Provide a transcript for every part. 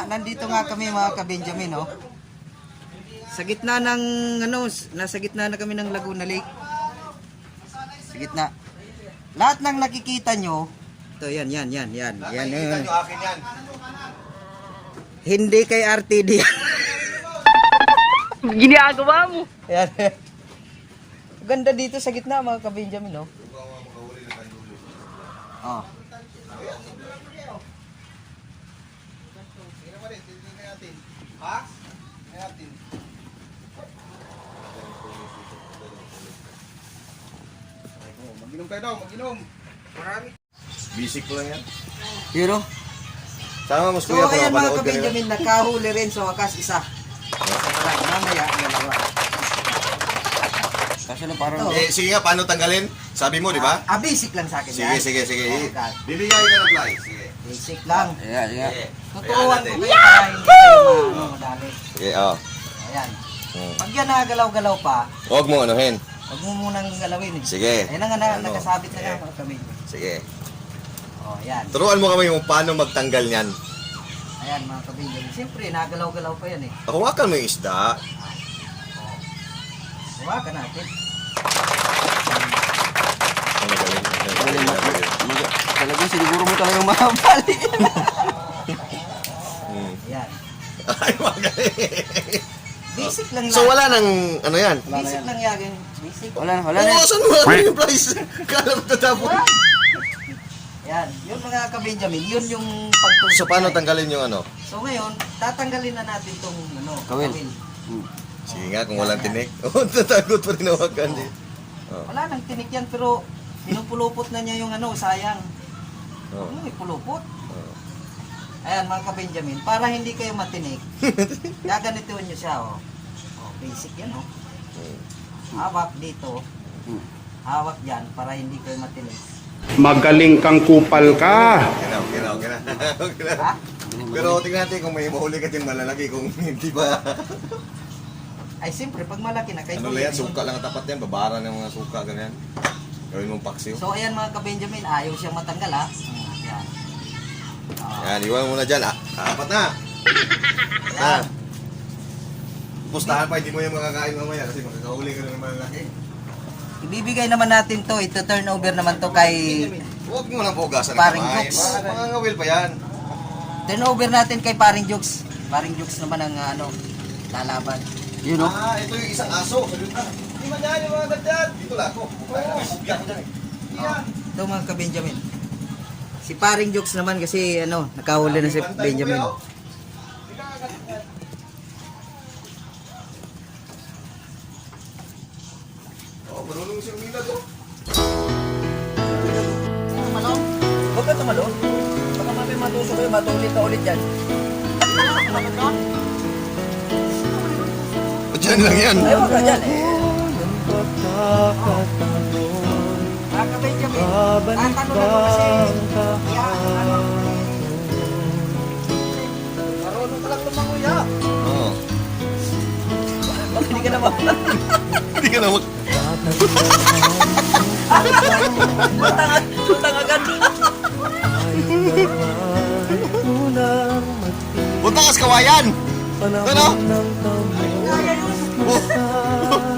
nandito nga kami mga ka-Benjamin, no? Sa gitna ng, nasa gitna na kami ng Laguna Lake. Sa gitna. Lahat ng nakikita nyo, ito, yan. Nakikita nyo akin yan. Hindi kay RTD yan. Ginagawa mo. Yan. Ganda dito sa gitna mga ka-Benjamin, no? Oh. Ha? Mag-inom kayo daw, mag-inom. Basic lang yan. You know? Sama mo So, kuya, ayan mga mapanood ka nila. ka-Benjamin, nakahuli rin sa wakas isa. Mamaya, dalawa. Kasi na parang... Sige nga, paano tanggalin? Sabi mo, di ba? Basic lang sa akin Sige. Oh, God. Bibigyan ka ng fly. Sige. Basic lang. Sige. Tuturuan ko kayo para hindi kayo madali. Sige, oh. Ayan. Pag yan nagalaw-galaw pa, Huwag mo anuhin. huwag mo munang galawin. Sige. Ayan na nga, nakasabit na nga mga ka-Benjamin. Sige. Oh, ayan. Turuan mo kami kung paano magtanggal niyan. Ayan mga ka-Benjamin. Siyempre, nagalaw-galaw pa yan eh. Hawakan mo yung isda. Hawakan natin. Talaga siguro mo talagang mahabali. Ayan. Ay, magaling. Basic lang So wala nang ano yan? Basic lang yan. Basic. Wala Oo, saan mo yung price? Kala mo tatapon. Yan. Yun mga ka-Benjamin, yun yung pagtulog. So paano tanggalin yung ano? So ngayon, tatanggalin na natin tong Kawil. Sige nga, kung walang tinik. Oo, tatakot pa rin hawakan. Wala nang tinik yan, pero pinupulupot na niya yung sayang. Oo. Ano, ipulupot. Ayan mga ka-Benjamin, para hindi kayo matinik, gaganituin nyo siya, oh. Oh, basic yan, oh. Hawak dito. Hawak dyan, para hindi kayo matinik. Magaling kang kupal ka. Okay na. Ha? Pero tingnan natin kung may mahuli ka dyan malalaki, kung hindi ba. Ay, siyempre, pag malaki na kayo. Ano lang yan, suka lang ang tapat yan, babara ng mga suka, ganyan. Gawin mong paksiw. So, ayan mga ka-Benjamin, ayaw siyang matanggal, ha? Ayan. Yan, iwan mo na dyan. Apat na. Ayan. Pustahan pa, hindi mo yung makakain mamaya kasi makakahuli ka na ng malalaki. Ibibigay naman natin to, ito turnover naman to kay... Huwag mo lang pugasan ng Paring kamay. Jokes. Mangangawil pa yan. Turnover natin kay Paring Jokes. Paring Jokes naman ang lalaban. Yun o. Ito yung isang aso. Hindi man yan yung mga ganyan. Dito lang ako. Bigyan ko dyan eh. Ito mga ka-Benjamin. Si Paring Jokes naman kasi nakahuli na si Benjamin. Marunong siyang mina to. Tumalong? Huwag ka tumalong. Baka mamay matusok kayo, matulit ka ulit dyan. Diyan lang yan. Ay, huwag ka dyan eh. Mga ka-Benjamin, tatanong na ko kasi. Marunong ka lang lumanguya. Oo. Bakit hindi ka na mapala? Hindi ka na mag... Utang agad. Punta ka sa kawayan! Ano?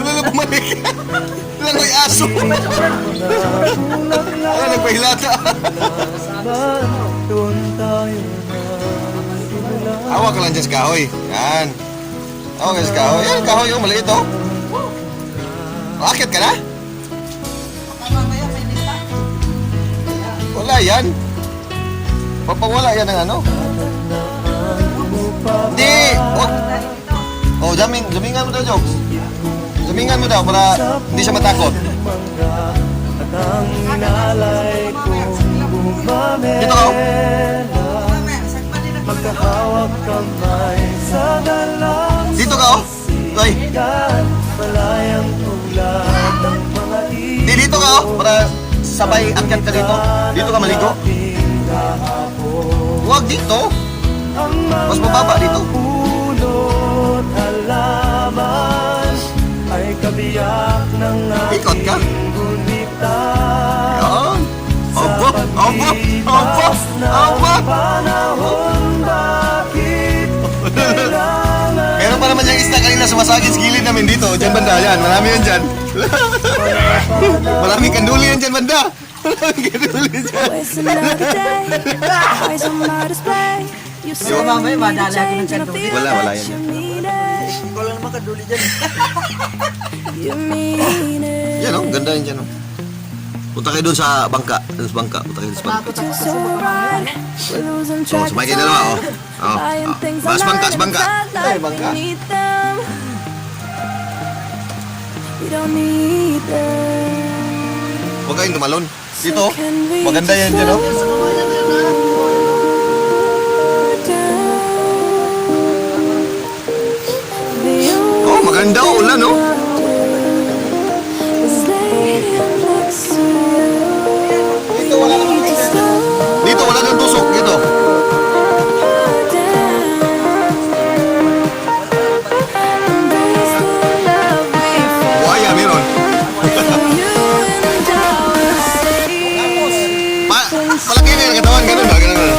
Wala na bumalik. Wala na yung aso. Wala nagpahilata. Hawak ka lang dyan sa kahoy. Yan. Hawak ka sa kahoy. Yan, kahoy yung maliit oh. Bakit ka na? Mamaya may lista. Wala yan. Papawala yan ng ano. Hindi. Wag. Oh, jamingan mo daw, Jokes. Jamingan mo daw para hindi siya matakot. Dito ka. Dito ka, oh. Ay. Dito ka, oh. Para sabay akyat ka dito. Dito ka maligo. Huwag dito. Mas mababa dito. Ikot ka. Yan. Aba. yung isda kanina sumasagin sa gilid namin dito. Diyan banda, yan. Marami yan dyan. Maraming kanduli yan dyan banda. Maraming kanduli dyan. Pero mamaya, madali ako ng kanduli. Wala yan. Hindi ko lang naman kanduli dyan. Yan oh, ganda yan dyan oh. Punta kayo dun sa bangka. Dun sa bangka. Punta kayo dun sa bangka. Oh, sumay kayo dalawa oh. Oh. Mas bangka, sa bangka. Ay, bangka. Huwag kayong tumalon. Dito, maganda yan dyan oh. Oh, maganda oh, ulan oh. Dito, wala nang tusok. Dito. Buhaya, meron. Palaki na yung katawan. Ganun ba? Ganun ba?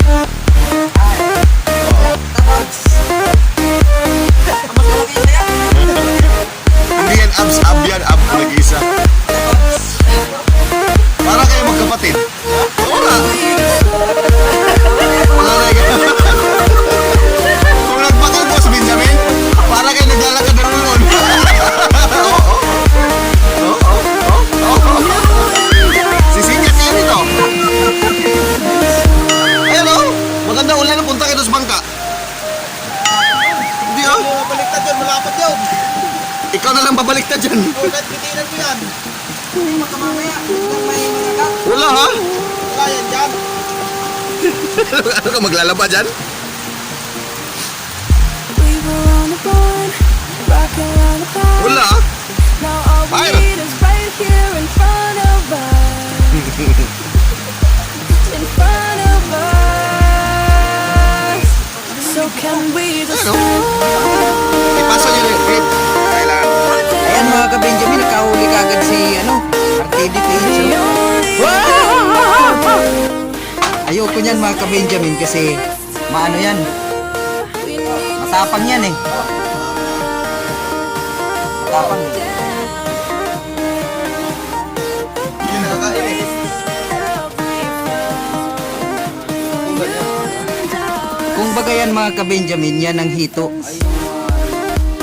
Hindi yan abs, ab yan. Ab, nag-isa. Para kayo magkapatid. Wala. Wala na yung... Kung nagpakal po sa Benjamin, para kayo naglalakad na noon. Sisingkat kayo dito. Ayun o. Maganda ulan na punta kayo sa bangka. Hindi o. Baliktad dyan, malapad yun. Ikaw na lang babaliktad dyan. Kahit bitinan mo yan. Hindi makamamaya. May managap. Wala ha? Wala yan dyan. Ano ka maglalaba dyan? Wala ha? Fire! Ano? Ipasa nyo na yun. Kailangan. Ayan mga ka-Benjamin, nakahuli kagad si RTD Page. Ayoko niyan mga ka-Benjamin kasi maano yan. Matapang yan eh. Matapang eh. Hindi nakakain eh. Kung baga yan mga ka-Benjamin, yan ang hito.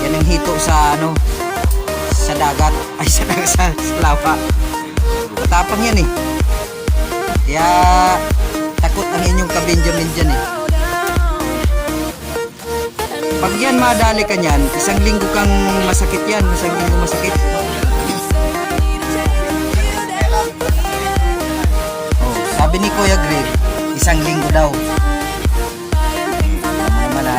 Yan ang hito sa sa dagat. Ay sa lava. Matapang yan eh. Kaya takot ang inyong ka-Benjamin dyan eh. Pag yan madali ka niyan, isang linggo kang masakit yan. Isang linggo masakit. Oh, sabi ni Kuya Greg, isang linggo daw. Naman na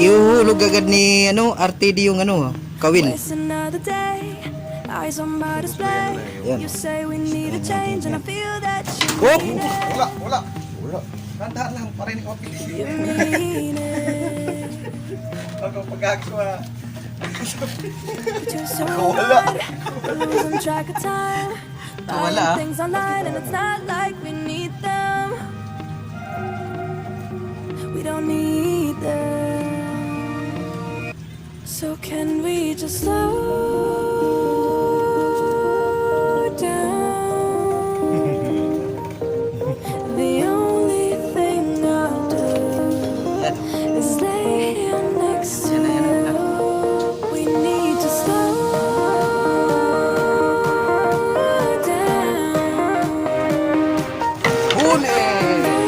ihuhulog agad ni RTD yung kawil. Yan. Oh! Wala. Tandaan lang, parinig ko. Ako pagkagawa. Wala. We don't need them. So can we just slow down? The only thing I'll do Yan. is lay here next to you. We need to slow down. Huli!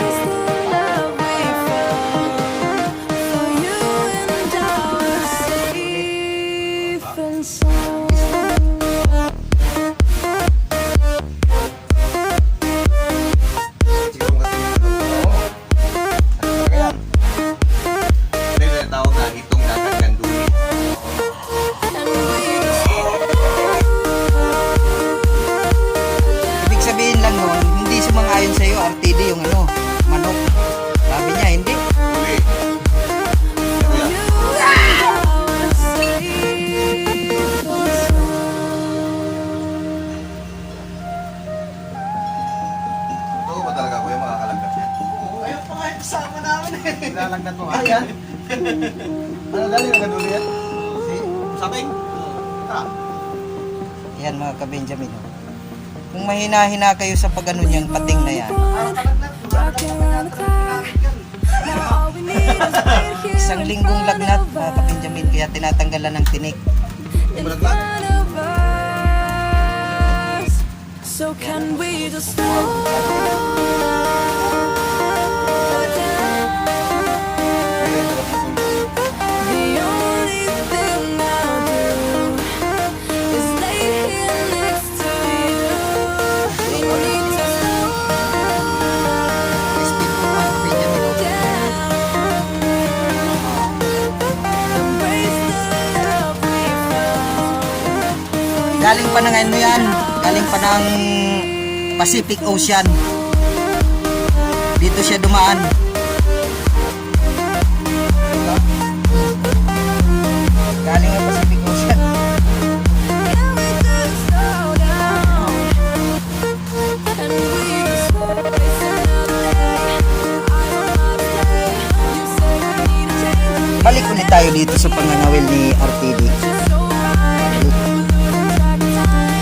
Is the love we found for you and I was safe and sound. lagnat mo. Ah, yan. Ano dali ang gadulo yan? Si Saping? Yan mga ka-Benjamin. Oh. Kung mahina-hina kayo sa pag-ano niyang pating na yan, Rocking around the clock. Now all we need is right here isang linggong lagnat mga ka-Benjamin, kaya tinatanggalan ng tinik. in front of us. So can we just slow down? The only thing I'll do is lay here next to you. We need to slow Speed po mga ka-Benjamin. Oh. embrace the love we found. Galing pa ng ano yan, galing pa ng Pacific Ocean. Dito siya dumaan. Galing ng Pacific Ocean. Can we just slow down? And we just waste another day. I don't wanna stay. You say we need a change. Balik ulit tayo dito sa pangangawil ni RTD. Just so right.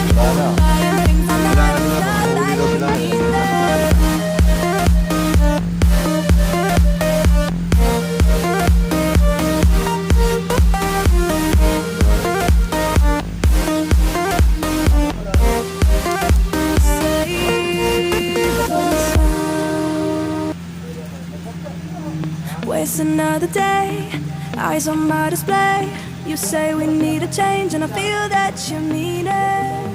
Losing track of time. Buying things I like. Waste another day, eyes on my display. You say we need a change, and I feel that you mean it.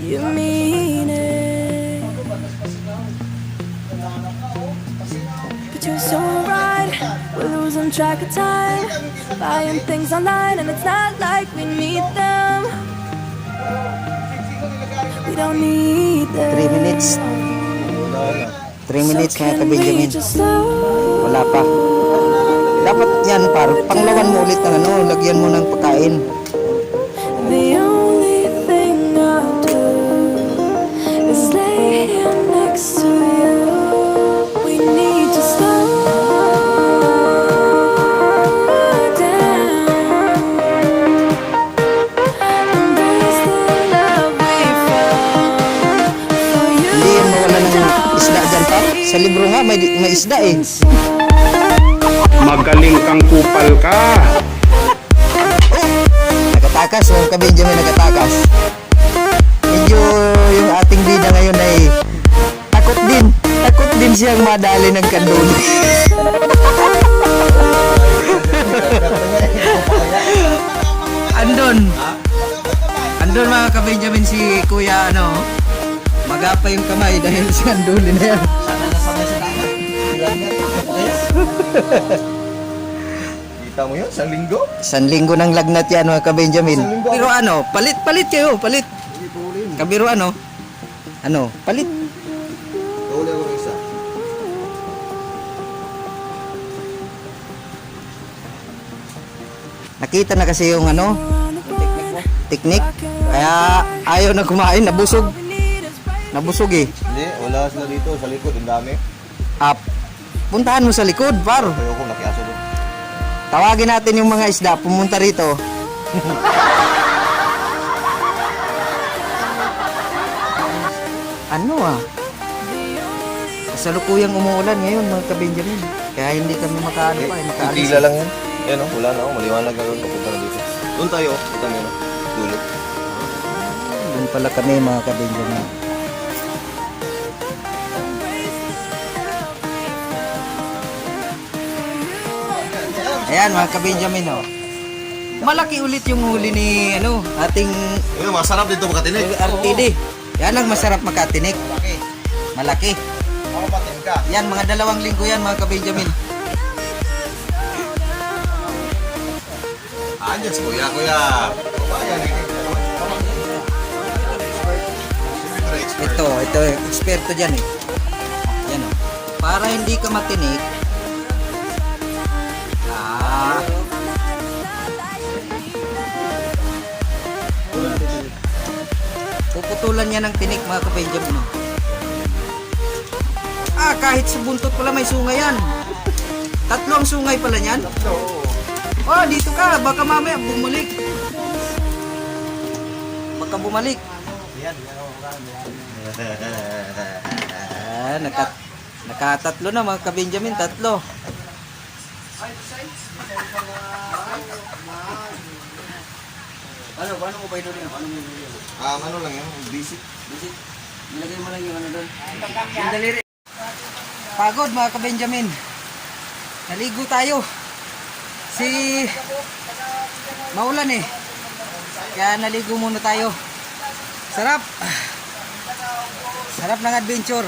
You mean it. But you're so right, we're losing track of time. Buying things online, and it's not like we need them. We don't need them. 3 minutes. 3 minutes mga ka-Benjamin. Wala pa. Dapat yan parang panglawan mo ulit ng ano, lagyan mo ng pagkain. The only thing I'll do is lay here next to you. We need to slow down. Embrace the love we found. For you Hindi yan mawala ng and isda dyan pa. Sa libro nga may isda eh. Magaling kang kupal ka. Nakatakas mga ka-Benjamin, nakatakas. Medyo yung ating bida ngayon ay takot din siyang madali ng kandun. Andun mga ka-Benjamin si Kuya ano, magapa yung kamay dahil sa kanduli na yan. Kita mo yun? Isang linggo? Isang linggo ng lagnat yan mga ka-Benjamin. Isang linggo. Pero ano, palit kayo, palit. Kabiro ano, palit. Kauli ako ng isa. Nakita na kasi yung ano, teknik. Kaya ayaw na kumain, nabusog. Nabusog eh. Hindi, wala sila dito. Sa likod, ang dami. Puntahan mo sa likod, par. Ayoko, nakiaso doon. Tawagin natin yung mga isda, pumunta rito. Ano kasalukuyang umuulan ngayon mga ka-Benjamin. Kaya hindi kami makaalis makaalis. Tila lang yan. Yan o, wala na ako. Maliwanag na doon. Papunta na dito. Doon tayo. Kita mo yun. Dulo. Doon pala kami mga ka-Benjamin. Ayan mga ka-Benjamin oh. Malaki ulit yung huli ni ano, ating Ayun, masarap dito makatinig. RTD. Yan ang masarap makatinik. Malaki. Makapatin ka. Yan, mga 2 linggo yan mga ka-Benjamin. Andiyan si kuya. Ayan, Ito, eksperto dyan eh. Yan oh. Para hindi ka matinik. Puputulan niya ng tinik mga ka-Benjamin. kahit sa buntot pala may sungay yan. 3 ang sungay pala niyan? Oh, dito ka. Baka mamaya bumalik. Baka bumalik. Nakatatlo na mga ka-Benjamin, 3. Paano mo ba ito rin? Paano mo ito rin? Ano lang yan, basic. Nilagay mo lang yung ano doon. Yung daliri. Pagod mga ka-Benjamin. Naligo tayo. Maulan eh. Kaya naligo muna tayo. Sarap. Sarap ng adventure.